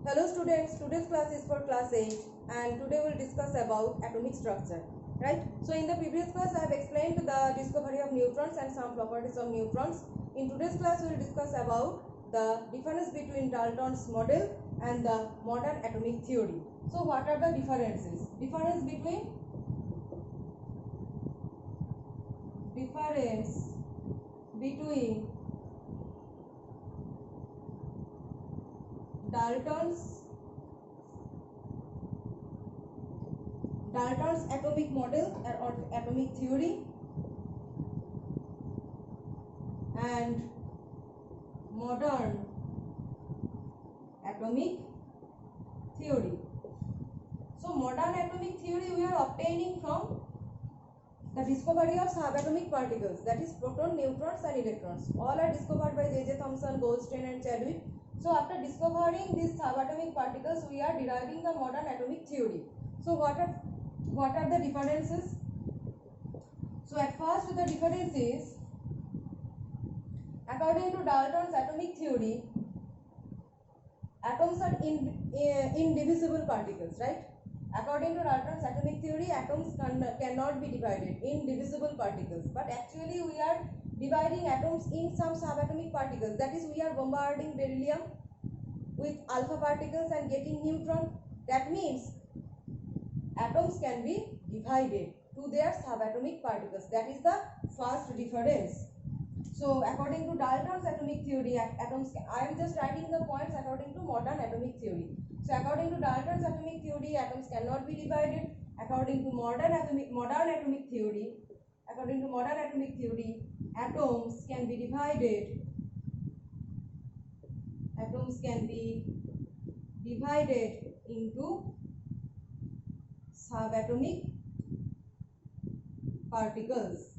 Hello students, today's class is for class 8 and today we'll discuss about atomic structure, right? So in the previous class I have explained the discovery of neutrons and some properties of neutrons. In today's class we will discuss about the difference between Dalton's model and the modern atomic theory. So what are the differences? Difference between Dalton's atomic model or atomic theory and modern atomic theory. So modern atomic theory we are obtaining from the discovery of subatomic particles, that is proton, neutrons and electrons. All are discovered by J.J. Thomson, Goldstein and Chadwick. So after discovering these subatomic particles we are deriving the modern atomic theory. So what are the differences? So at first the difference is, according to Dalton's atomic theory, atoms are indivisible particles, right? According to Dalton's atomic theory, atoms cannot be divided, indivisible particles. But actually we are dividing atoms in some subatomic particles. That is, we are bombarding beryllium with alpha particles and getting neutron. That means atoms can be divided to their subatomic particles. That is the first difference. So according to Dalton's atomic theory, atoms I am just writing the points according to modern atomic theory. So according to Dalton's atomic theory, atoms cannot be divided. According to modern atomic theory, atoms can be divided. Atoms can be divided into subatomic particles.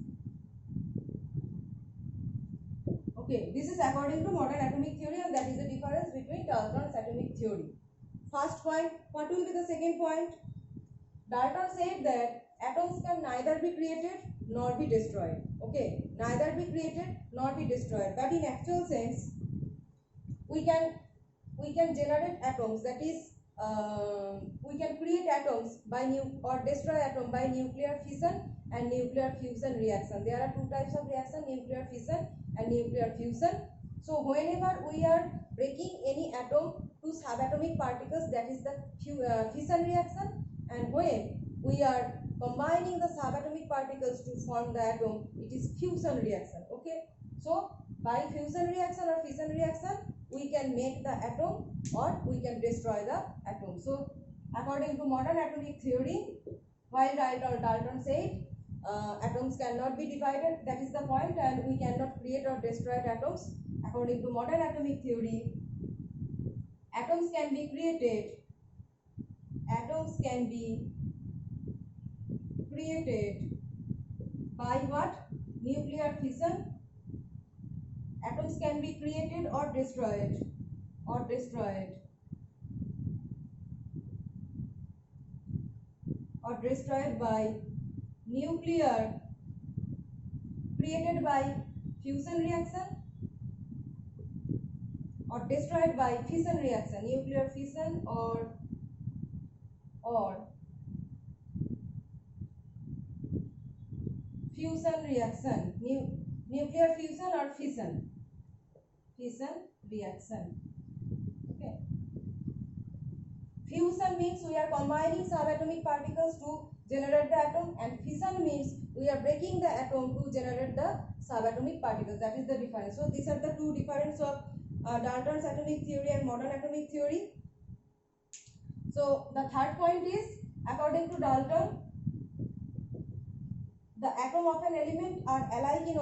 Okay, this is according to modern atomic theory, and that is the difference between Dalton's atomic theory. First point. What will be the second point? Dalton said that atoms can neither be created nor be destroyed. Okay, neither be created nor be destroyed. But in actual sense, we can generate atoms. That is, we can create atoms by or destroy atom by nuclear fission and nuclear fusion reaction. There are two types of reaction: nuclear fission and nuclear fusion. So whenever we are breaking any atom to subatomic particles, that is the fission reaction, and when we are combining the subatomic particles to form the atom, it is fusion reaction. Okay, so by fusion reaction or fission reaction we can make the atom or we can destroy the atom. So according to modern atomic theory, while Dalton said atoms cannot be divided, that is the point, and we cannot create or destroy atoms. According to modern atomic theory, atoms can be created. Atoms can be created by what? Nuclear fission. Atoms can be created or destroyed. By nuclear, created by fusion reaction, or destroyed by fission reaction, nuclear fission or fusion reaction, nuclear fusion or fission reaction. Okay, fusion means we are combining subatomic particles to generate the atom, and fission means we are breaking the atom to generate the subatomic particles. That is the difference. So these are the two differences of Dalton's atomic theory and modern atomic theory. So the third point is, according to Dalton, the atom of an element are alike in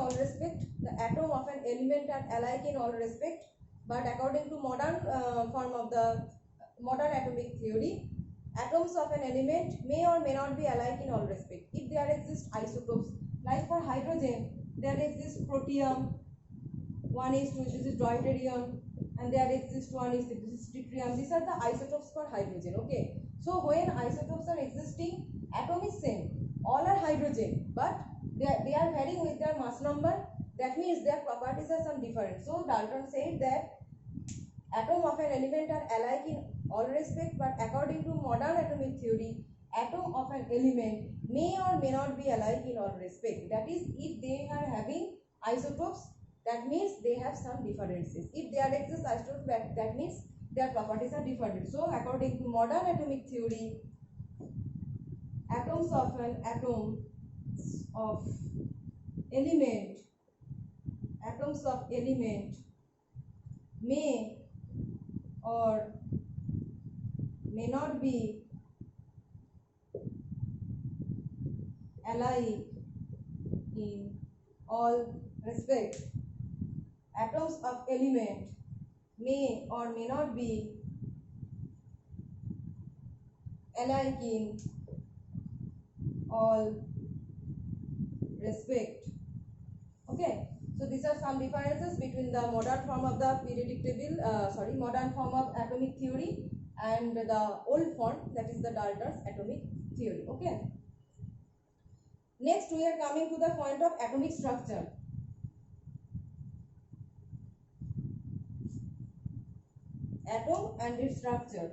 all respect. But according to modern form of the modern atomic theory, atoms of an element may or may not be alike in all respect. If there exist isotopes, like for hydrogen, there exists protium, 1s2, this is deuterium, and there exists 1s, this is tritium. These are the isotopes for hydrogen. Okay, so when isotopes are existing, atom is same, all are hydrogen, but they are varying with their mass number. That means their properties are some different. So Dalton said that atom of an element are alike in all respect, but according to modern atomic theory, atom of an element may or may not be alike in all respect. That is, if they are having isotopes, that means they have some differences. If there exists isotopes, that means their properties are different. So according to modern atomic theory, atoms of an atom of element, atoms of element may or may not be alike in all respect. Atoms of element may or may not be alike in all respect. Okay, so these are some differences between the modern form of the periodic table, modern form of atomic theory and the old form, that is the Dalton's atomic theory. Okay. Next, we are coming to the point of atomic structure. Atom and its structure.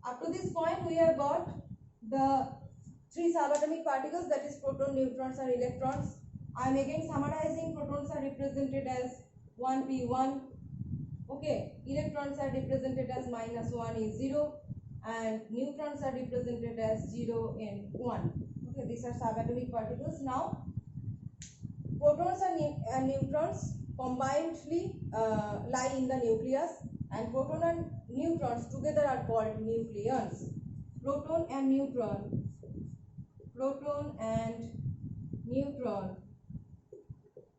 Up to this point, we have got the three subatomic particles, that is proton, neutrons and electrons. I am again summarizing. Protons are represented as 1p1. Okay, electrons are represented as -1 is 0, and neutrons are represented as 0 and 1. Okay, these are subatomic particles. Now, protons and neutrons combinedly lie in the nucleus, and proton and neutrons together are called nucleons. Proton and neutron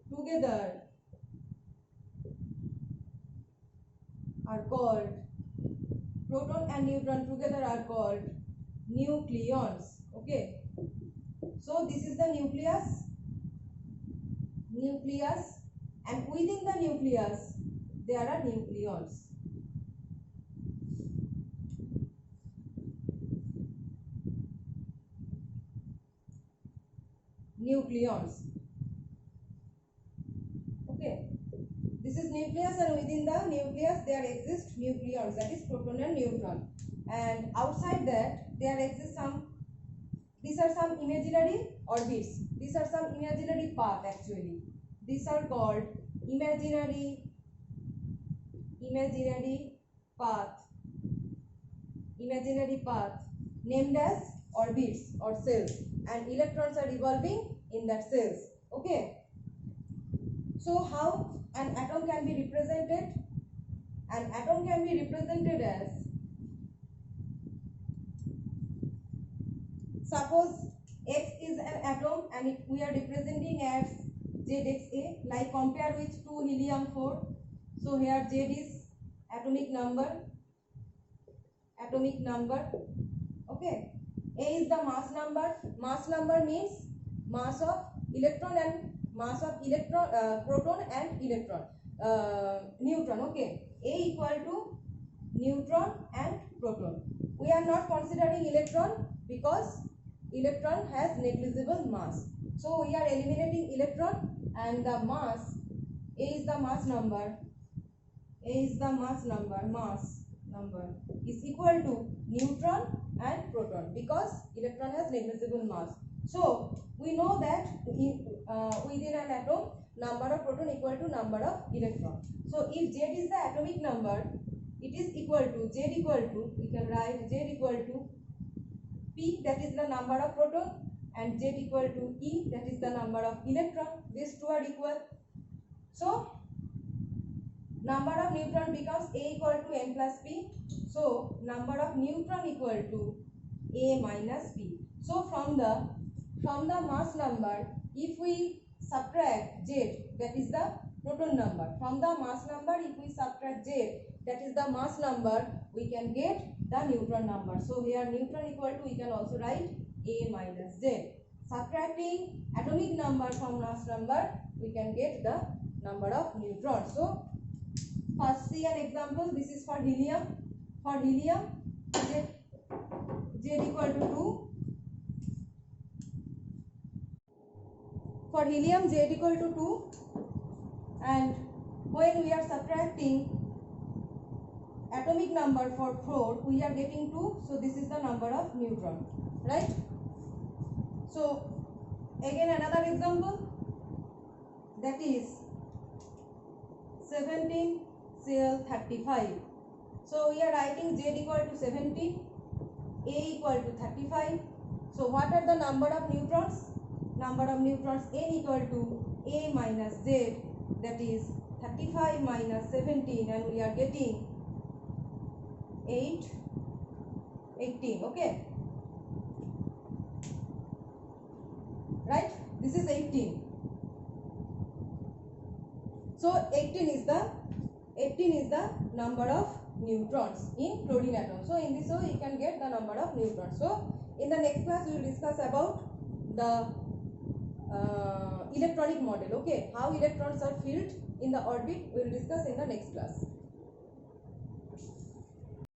together are called nucleons. Okay, so this is the nucleus, and within the nucleus there are nucleons. Okay, this is nucleus, and within the nucleus there exist nucleons, that is proton and neutron, and outside that there exist these are some imaginary orbits, these are some imaginary path. Actually, these are called imaginary path named as orbits or cells, and electrons are revolving in that cells. Okay, so how an atom can be represented? An atom can be represented as, suppose X is an atom and we are representing as ZXA, like compare with 2 helium-4. So here Z is atomic number. Okay, A is the mass number. Mass number means mass of electron and mass of proton and neutron. Okay, A equal to neutron and proton. We are not considering electron because electron has negligible mass. So we are eliminating electron, and the mass, A is the mass number. Mass number is equal to neutron and proton because electron has negligible mass. So we know that within an atom, number of proton equal to number of electron. So if Z is the atomic number, it is equal to we can write Z equal to P, that is the number of proton, and Z equal to E, that is the number of electron. These two are equal. So number of neutron becomes A equal to N plus P. So number of neutron equal to A minus P. So from the mass number, if we subtract Z, that is the proton number, from the mass number, if we subtract Z, that is the mass number, we can get the neutron number. So here neutron equal to, we can also write A minus Z. Subtracting atomic number from mass number, we can get the number of neutrons. So first see an example. This is for helium. For helium, Z equal to 2. For helium Z equal to 2, and when we are subtracting atomic number for 4, we are getting 2, so this is the number of neutron, right? So again another example, that is 17 Cl35. So we are writing Z equal to 17, A equal to 35. So what are the number of neutrons? Number of neutrons N equal to A minus Z, that is 35 minus 17, and we are getting 18. Okay, right? This is 18. So 18 is the number of neutrons in chlorine atom. So in this way you can get the number of neutrons. So in the next class we will discuss about the electronic model. Okay, how electrons are filled in the orbit we will discuss in the next class.